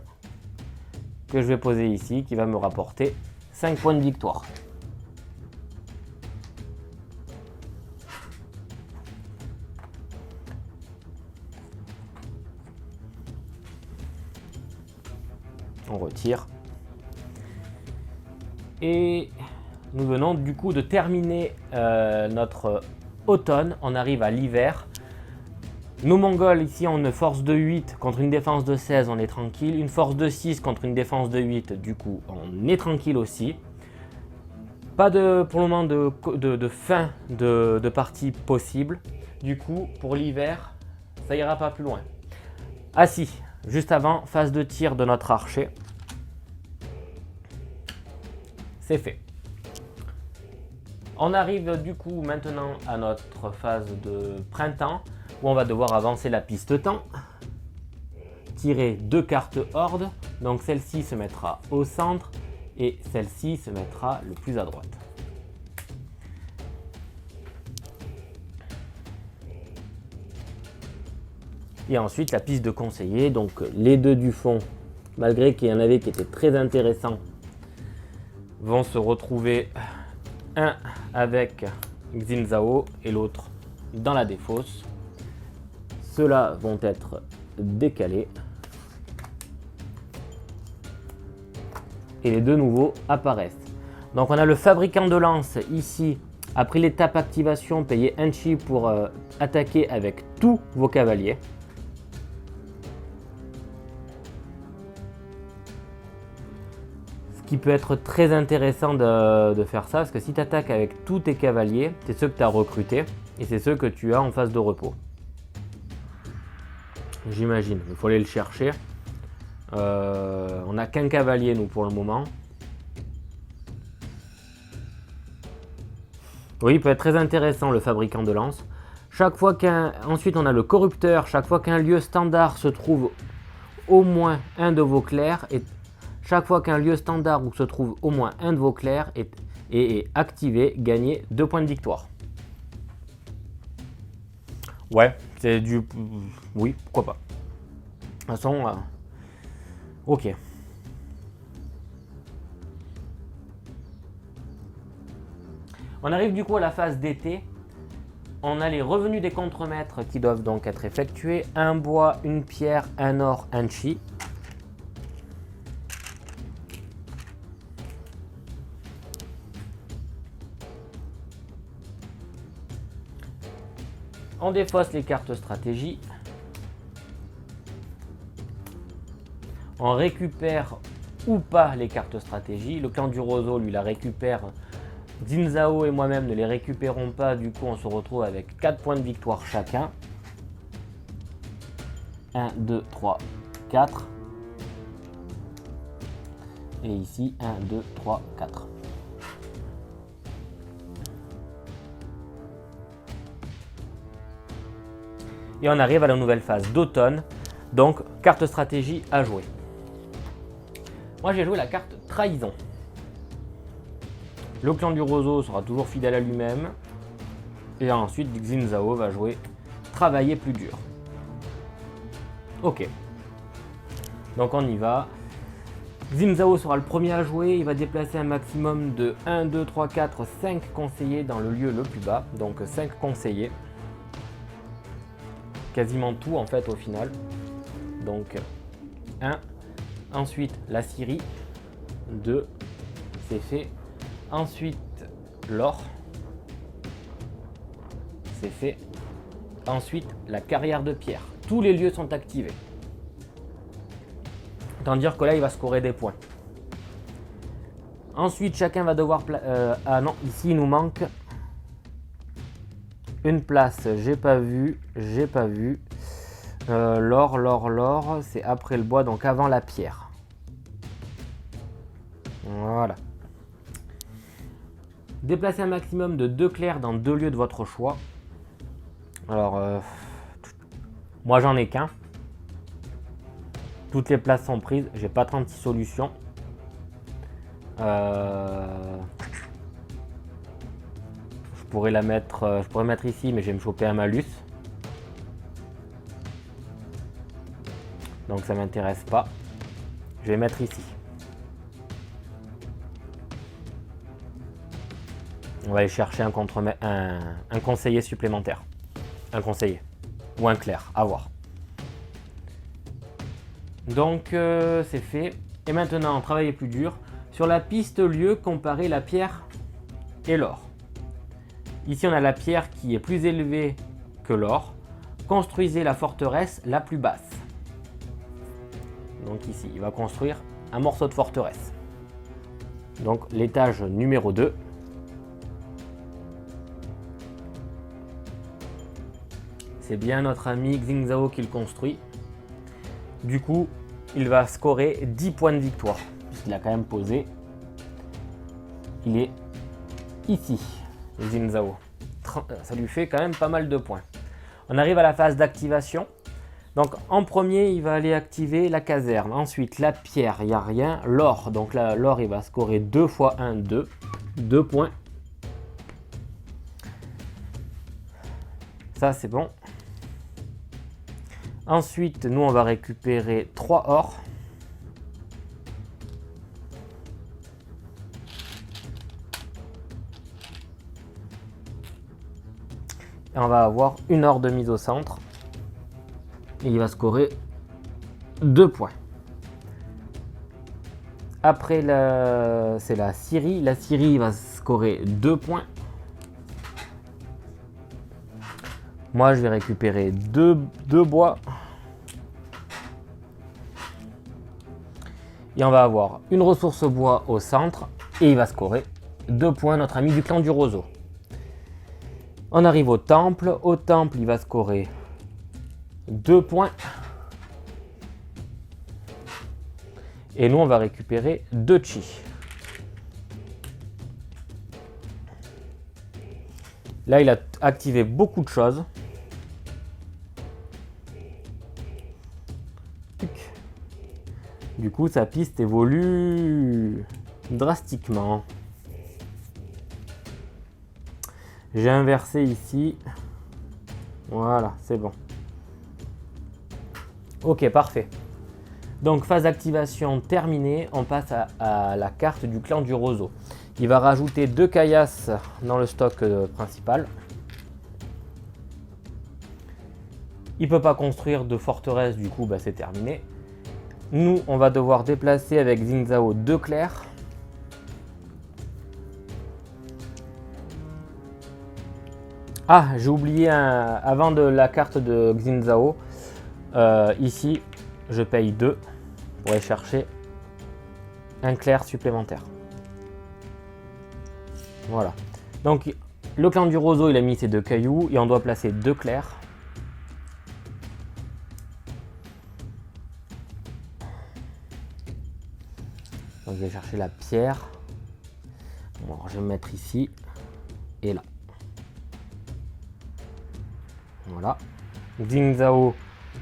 que je vais poser ici, qui va me rapporter 5 points de victoire. On retire. Et nous venons du coup de terminer notre automne. On arrive à l'hiver. Nos Mongols ici ont une force de 8 contre une défense de 16, on est tranquille. Une force de 6 contre une défense de 8, du coup on est tranquille aussi. Pas pour le moment de fin de partie possible. Du coup pour l'hiver, ça ira pas plus loin. Ah si, juste avant, phase de tir de notre archer. C'est fait. On arrive du coup maintenant à notre phase de printemps, où on va devoir avancer la piste temps, tirer 2 cartes horde, donc celle-ci se mettra au centre et celle-ci se mettra le plus à droite. Et ensuite la piste de conseiller, donc les deux du fond, malgré qu'il y en avait qui étaient très intéressants, vont se retrouver un avec Xingzhao et l'autre dans la défausse. Ceux-là vont être décalés. Et les deux nouveaux apparaissent. Donc on a le fabricant de lance ici. Après l'étape activation, payez 1 chi pour attaquer avec tous vos cavaliers. Ce qui peut être très intéressant de faire ça, parce que si tu attaques avec tous tes cavaliers, c'est ceux que tu as recrutés et c'est ceux que tu as en phase de repos. J'imagine, il faut aller le chercher. On n'a qu'un cavalier nous pour le moment. Oui, il peut être très intéressant le fabricant de lance. Chaque fois ensuite on a le corrupteur. Chaque fois qu'un lieu standard se trouve au moins un de vos clercs, et chaque fois qu'un lieu standard où se trouve au moins un de vos clercs est activé, gagnez 2 points de victoire. Ouais, c'est du... Oui, pourquoi pas. De toute façon, ok. On arrive du coup à la phase d'été. On a les revenus des contremaîtres qui doivent donc être effectués. Un bois, une pierre, un or, un chi. On défausse les cartes stratégie. On récupère ou pas les cartes stratégie. Le clan du roseau, lui, la récupère. Xingzhao et moi-même ne les récupérons pas. Du coup, on se retrouve avec 4 points de victoire chacun. 1, 2, 3, 4. Et ici, 1, 2, 3, 4. Et on arrive à la nouvelle phase d'automne. Donc, carte stratégie à jouer. Moi, j'ai joué la carte trahison. Le clan du roseau sera toujours fidèle à lui-même. Et ensuite, Xingzhao va jouer travailler plus dur. Ok. Donc, on y va. Xin Zhao sera le premier à jouer, il va déplacer un maximum de 1, 2, 3, 4, 5 conseillers dans le lieu le plus bas, donc 5 conseillers. Quasiment tout en fait au final. Donc 1, ensuite la Syrie, 2, c'est fait. Ensuite l'or, c'est fait. Ensuite la carrière de pierre, tous les lieux sont activés. Autant dire que là, il va scorer des points. Ensuite, chacun va devoir... ah non, ici, il nous manque une place. J'ai pas vu. L'or, c'est après le bois, donc avant la pierre. Voilà. Déplacez un maximum de 2 clercs dans 2 lieux de votre choix. Alors, moi, j'en ai qu'un. Toutes les places sont prises, j'ai pas 36 solutions. Je pourrais la mettre, ici, mais je vais me choper un malus. Donc ça m'intéresse pas. Je vais mettre ici. On va aller chercher un conseiller supplémentaire. Un conseiller. Ou un clerc, à voir. Donc c'est fait. Et maintenant, travailler plus dur. Sur la piste lieu, comparer la pierre et l'or. Ici, on a la pierre qui est plus élevée que l'or. Construisez la forteresse la plus basse. Donc ici, il va construire un morceau de forteresse. Donc l'étage numéro 2. C'est bien notre ami Xin Zhao qui le construit. Du coup, il va scorer 10 points de victoire. Puisqu'il a quand même posé. Il est ici, Xin Zhao. Ça lui fait quand même pas mal de points. On arrive à la phase d'activation. Donc en premier, il va aller activer la caserne. Ensuite, la pierre, il n'y a rien. L'or, donc là, l'or, il va scorer 2 fois 1, 2. 2 points. Ça, c'est bon. Ensuite, nous, on va récupérer 3 or. Et on va avoir une or de mise au centre. Et il va scorer 2 points. Après, c'est la Syrie. La Syrie va scorer 2 points. Moi, je vais récupérer 2 bois. Et on va avoir une ressource bois au centre. Et il va scorer 2 points, notre ami du clan du roseau. On arrive au temple. Au temple, il va scorer 2 points. Et nous, on va récupérer 2 chi. Là, il a activé beaucoup de choses. Du coup, sa piste évolue drastiquement. J'ai inversé ici. Voilà, c'est bon. Ok, parfait. Donc, phase d'activation terminée. On passe à la carte du clan du roseau. Il va rajouter 2 caillasses dans le stock principal. Il ne peut pas construire de forteresse, du coup, c'est terminé. Nous, on va devoir déplacer avec Xin Zhao 2 clercs. Ah, j'ai oublié avant de la carte de Xin Zhao. Ici, je paye 2 pour aller chercher un clerc supplémentaire. Voilà. Donc, le clan du roseau, il a mis ses 2 cailloux et on doit placer 2 clercs. Donc, je vais chercher la pierre. Bon, je vais me mettre ici et là. Voilà. Xin Zhao,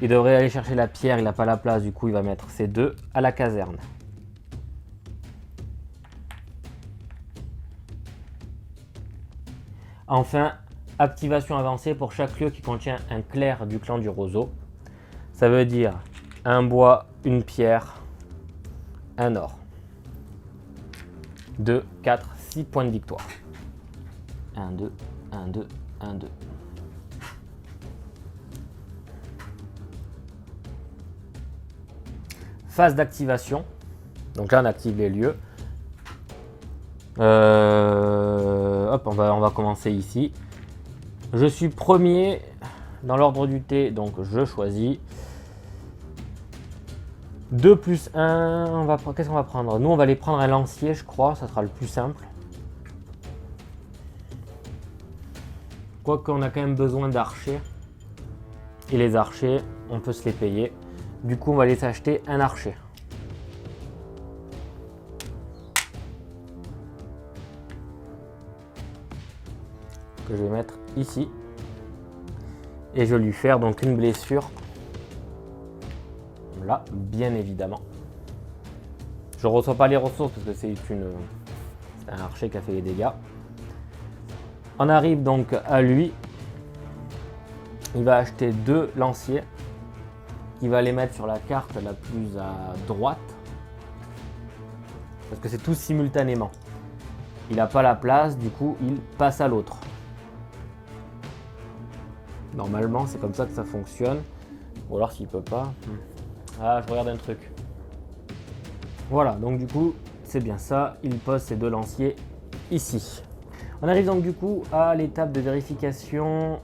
il devrait aller chercher la pierre, il n'a pas la place, du coup, il va mettre ces 2 à la caserne. Enfin, activation avancée pour chaque lieu qui contient un clerc du clan du roseau. Ça veut dire un bois, une pierre, un or. 2, 4, 6 points de victoire. 1, 2, 1, 2, 1, 2. Phase d'activation. Donc là, on active les lieux. Hop, on va commencer ici. Je suis premier dans l'ordre du thé, donc je choisis. 2 plus 1, qu'est-ce qu'on va prendre? Nous, on va aller prendre un lancier, je crois, ça sera le plus simple. Quoique, on a quand même besoin d'archers. Et les archers, on peut se les payer. Du coup, on va aller s'acheter un archer. Que je vais mettre ici. Et je vais lui faire donc une blessure. Là, bien évidemment. Je ne reçois pas les ressources parce que c'est un archer qui a fait les dégâts. On arrive donc à lui. Il va acheter 2 lanciers. Il va les mettre sur la carte la plus à droite. Parce que c'est tout simultanément. Il n'a pas la place, du coup il passe à l'autre. Normalement c'est comme ça que ça fonctionne. Ou alors s'il peut pas. Ah, je regarde un truc. Voilà, donc du coup c'est bien ça. Il pose ses 2 lanciers ici. On arrive donc du coup à l'étape de vérification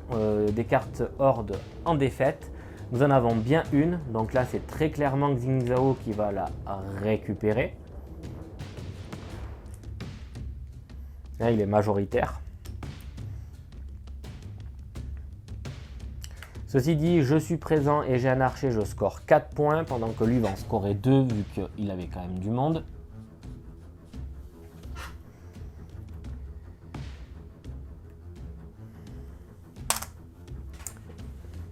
des cartes horde en défaite. Nous en avons bien une, donc là c'est très clairement Xin Zhao qui va la récupérer. Là il est majoritaire. Ceci dit, je suis présent et j'ai un archer, je score 4 points, pendant que lui va en scorer 2 vu qu'il avait quand même du monde.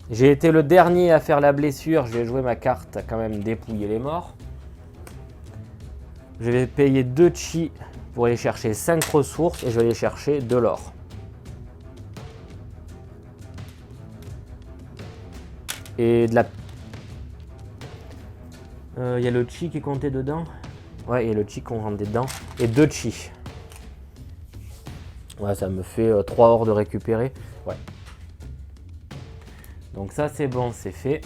J'ai été le dernier à faire la blessure, je vais jouer ma carte quand même dépouiller les morts. Je vais payer 2 chi pour aller chercher 5 ressources et je vais aller chercher de l'or. Et de la... y a le chi qui est compté dedans. Ouais, il y a le chi qu'on rentre dedans. Et 2 chi. Ouais, ça me fait 3 ors de récupérer. Ouais. Donc ça c'est bon, c'est fait.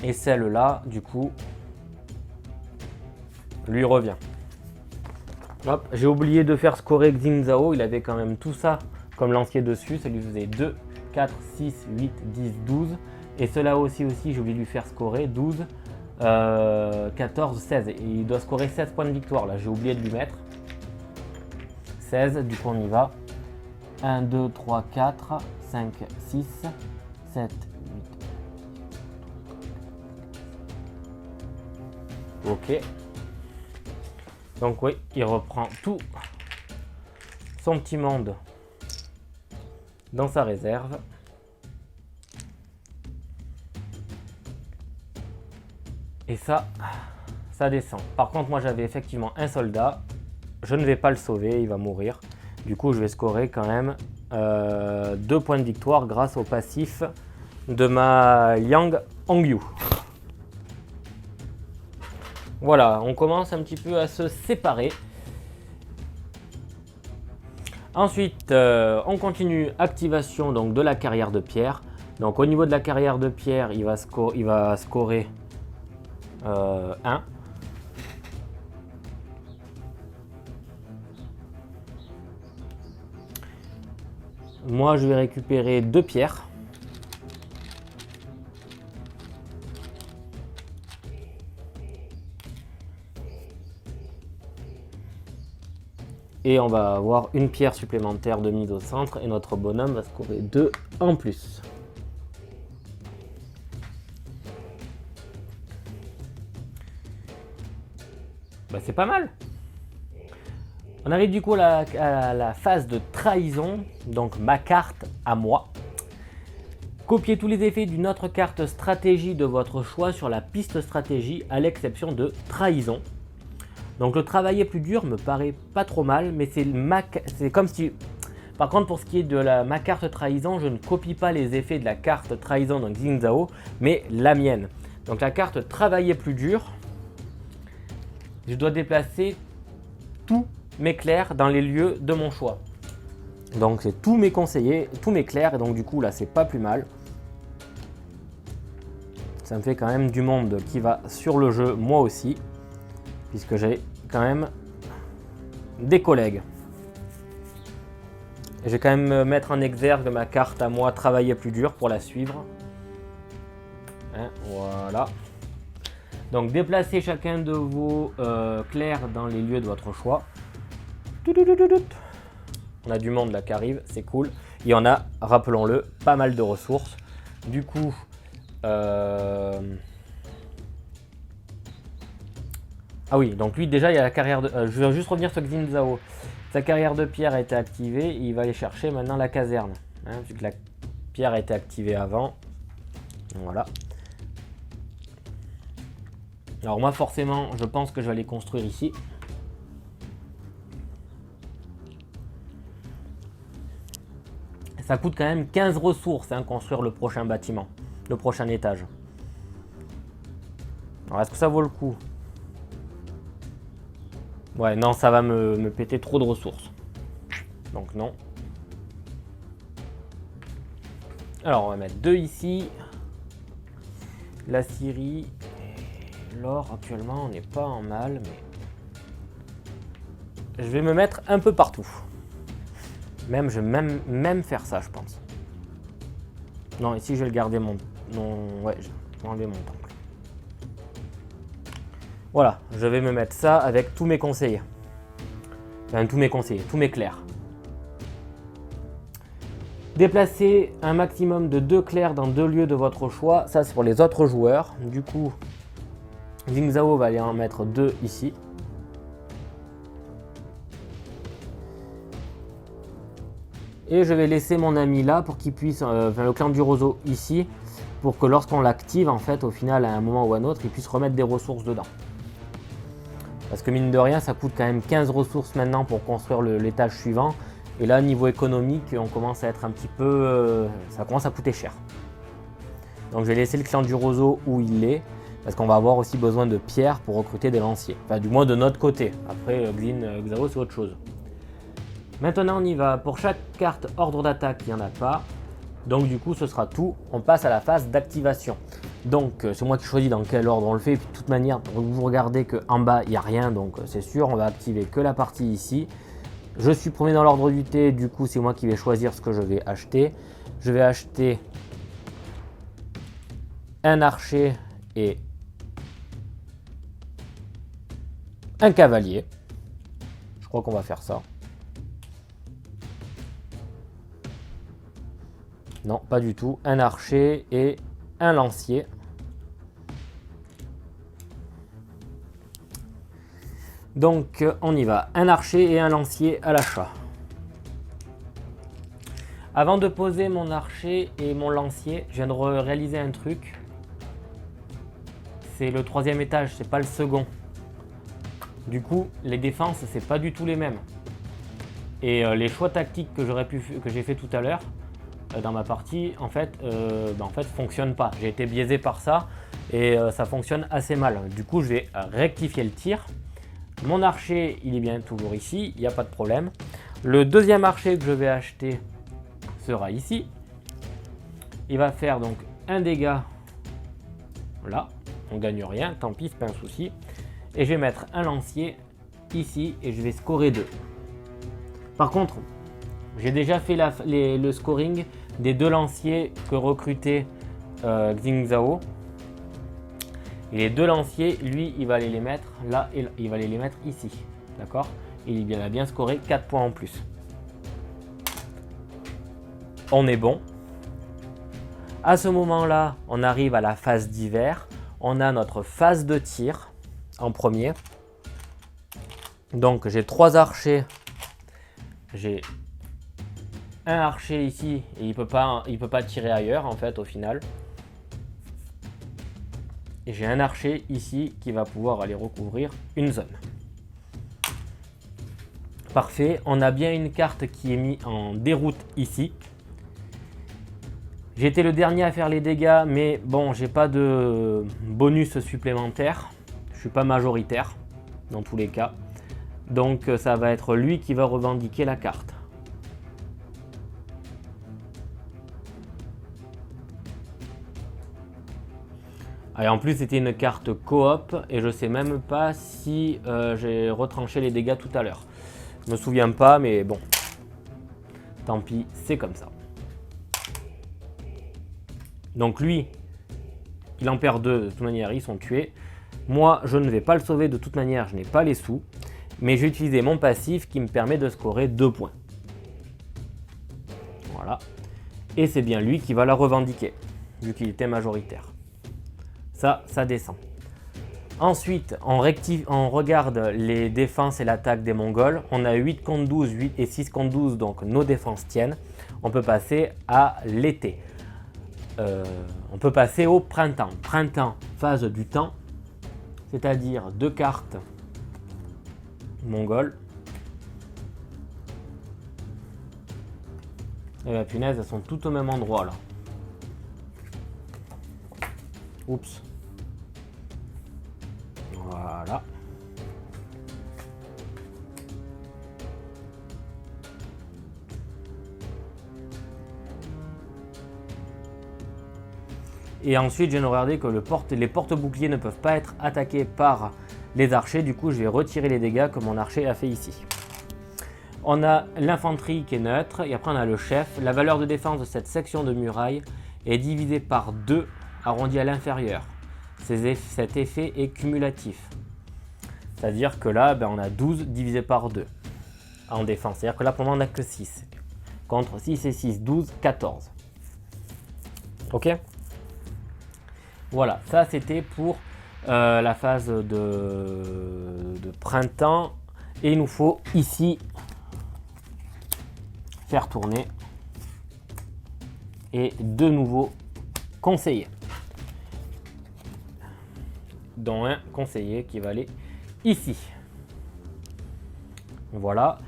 Et celle-là, du coup, lui revient. Hop, j'ai oublié de faire scorer Xin Zhao. Il avait quand même tout ça comme lancier dessus. Ça lui faisait 2, 4, 6, 8, 10, 12. Et cela aussi, j'ai oublié de lui faire scorer 12, 14, 16. Et il doit scorer 16 points de victoire. Là, j'ai oublié de lui mettre 16. Du coup, on y va. 1, 2, 3, 4, 5, 6, 7, 8. Ok. Donc oui, il reprend tout son petit monde dans sa réserve. Et ça descend. Par contre, moi j'avais effectivement un soldat. Je ne vais pas le sauver, il va mourir. Du coup, je vais scorer quand même 2 points de victoire grâce au passif de ma Liang Hongyu. Voilà, on commence un petit peu à se séparer. Ensuite, on continue activation donc, de la carrière de pierre. Donc au niveau de la carrière de pierre, il va scorer 1. Moi, je vais récupérer 2 pierres. Et on va avoir une pierre supplémentaire de mise au centre et notre bonhomme va scorer 2 en plus. Bah, c'est pas mal. On arrive du coup à la phase de trahison, donc ma carte à moi. Copiez tous les effets d'une autre carte stratégie de votre choix sur la piste stratégie à l'exception de trahison. Donc le travailler plus dur me paraît pas trop mal, mais c'est comme si... Par contre pour ce qui est de ma carte trahison, je ne copie pas les effets de la carte trahison dans Xin Zhao, mais la mienne. Donc la carte travailler plus dur, je dois déplacer tous mes clercs dans les lieux de mon choix. Donc c'est tous mes conseillers, tous mes clercs, et donc du coup là c'est pas plus mal. Ça me fait quand même du monde qui va sur le jeu, moi aussi, puisque j'ai quand même des collègues. Et je vais quand même mettre en exergue ma carte à moi, travailler plus dur pour la suivre. Hein, voilà. Donc déplacez chacun de vos clercs dans les lieux de votre choix. On a du monde là qui arrive, c'est cool. Il y en a, rappelons-le, pas mal de ressources. Du coup, ah oui, donc lui déjà il y a la carrière de... je vais juste revenir sur Xin Zhao. Sa carrière de pierre a été activée, il va aller chercher maintenant la caserne. Hein, vu que la pierre a été activée avant. Voilà. Alors moi forcément, je pense que je vais aller construire ici. Ça coûte quand même 15 ressources, hein, construire le prochain bâtiment, le prochain étage. Alors est-ce que ça vaut le coup? Ouais, non, ça va me péter trop de ressources. Donc non. Alors on va mettre 2 ici. La Syrie. L'or actuellement on n'est pas en mal, mais je vais me mettre un peu partout. Même je vais même faire ça, je pense. Non, ici je vais le garder mon ouais, je vais enlever mon temple. Voilà, je vais me mettre ça avec tous mes conseillers. Enfin, tous mes conseillers, tous mes clercs. Déplacez un maximum de 2 clercs dans 2 lieux de votre choix. Ça, c'est pour les autres joueurs. Du coup, Xin Zhao va aller en mettre 2 ici. Et je vais laisser mon ami là pour qu'il puisse, le clan du roseau ici, pour que lorsqu'on l'active, en fait, au final, à un moment ou à un autre, il puisse remettre des ressources dedans. Parce que mine de rien, ça coûte quand même 15 ressources maintenant pour construire l'étage suivant. Et là, niveau économique, on commence à être un petit peu... ça commence à coûter cher. Donc je vais laisser le clan du roseau où il est. Parce qu'on va avoir aussi besoin de pierres pour recruter des lanciers. Enfin, du moins de notre côté. Après, Xin Zhao, c'est autre chose. Maintenant, on y va. Pour chaque carte ordre d'attaque, il n'y en a pas. Donc du coup, ce sera tout. On passe à la phase d'activation. Donc, c'est moi qui choisis dans quel ordre on le fait. Et puis, de toute manière, vous regardez qu'en bas, il n'y a rien. Donc, c'est sûr, on va activer que la partie ici. Je suis premier dans l'ordre du thé. Du coup, c'est moi qui vais choisir ce que je vais acheter. Je vais acheter un archer et un cavalier. Je crois qu'on va faire ça. Non, pas du tout. Un archer et un lancier. Donc, on y va. Un archer et un lancier à l'achat. Avant de poser mon archer et mon lancier, je viens de réaliser un truc. C'est le 3e étage, c'est pas le second. Du coup, les défenses, c'est pas du tout les mêmes. Et les choix tactiques que j'ai fait tout à l'heure dans ma partie, en fait, fonctionnent pas. J'ai été biaisé par ça et ça fonctionne assez mal. Du coup, je vais rectifier le tir. Mon archer, il est bien toujours ici, il n'y a pas de problème. Le deuxième archer que je vais acheter sera ici. Il va faire donc un dégât. Là, on gagne rien, tant pis, c'est pas un souci. Et je vais mettre un lancier ici et je vais scorer 2. Par contre, j'ai déjà fait le scoring des 2 lanciers que recrutait Xin Zhao. Et les 2 lanciers, lui, il va aller les mettre là et il va aller les mettre ici. D'accord? Il a bien scoré 4 points en plus. On est bon. À ce moment-là, on arrive à la phase d'hiver. On a notre phase de tir en premier. Donc j'ai 3 archers. J'ai un archer ici et il peut pas tirer ailleurs en fait au final. Et j'ai un archer ici qui va pouvoir aller recouvrir une zone. Parfait, on a bien une carte qui est mise en déroute ici. J'ai été le dernier à faire les dégâts, mais bon, j'ai pas de bonus supplémentaire. Je suis pas majoritaire. dans tous les cas. Donc ça va être lui qui va revendiquer la carte. Et en plus c'était une carte coop et je sais même pas si j'ai retranché les dégâts tout à l'heure. Je me souviens pas, mais bon, tant pis, c'est comme ça. Donc lui, il en perd 2, de toute manière ils sont tués. Moi je ne vais pas le sauver de toute manière, je n'ai pas les sous. Mais j'ai utilisé mon passif qui me permet de scorer 2 points. Voilà. Et c'est bien lui qui va la revendiquer, vu qu'il était majoritaire. Ça descend. Ensuite, on regarde les défenses et l'attaque des Mongols. On a 8 contre 12, 8 et 6 contre 12, donc nos défenses tiennent. On peut passer à l'été. On peut passer au printemps. Printemps, phase du temps, c'est-à-dire 2 cartes mongoles. Et la punaise, elles sont toutes au même endroit là. Oups. Voilà. Et ensuite, j'ai regardé que les porte-boucliers ne peuvent pas être attaqués par les archers. Du coup, je vais retirer les dégâts que mon archer a fait ici. On a l'infanterie qui est neutre et après on a le chef. La valeur de défense de cette section de muraille est divisée par 2 arrondi à l'inférieur. Cet effet est cumulatif. C'est-à-dire que là, on a 12 divisé par 2 en défense. C'est-à-dire que là, pour moi, on n'a que 6. Contre 6 et 6, 12, 14. Ok? Voilà, ça c'était pour la phase de printemps. Et il nous faut ici faire tourner et de nouveaux conseillers, dont un conseiller qui va aller ici. Voilà.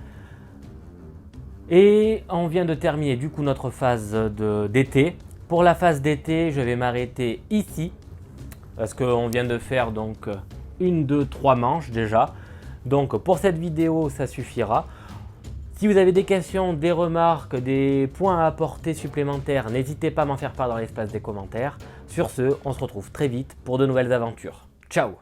Et on vient de terminer du coup notre phase d'été. Pour la phase d'été, je vais m'arrêter ici parce qu'on vient de faire donc 1, 2, 3 manches déjà. Donc pour cette vidéo, ça suffira. Si vous avez des questions, des remarques, des points à apporter supplémentaires, n'hésitez pas à m'en faire part dans l'espace des commentaires. Sur ce, on se retrouve très vite pour de nouvelles aventures. Ciao!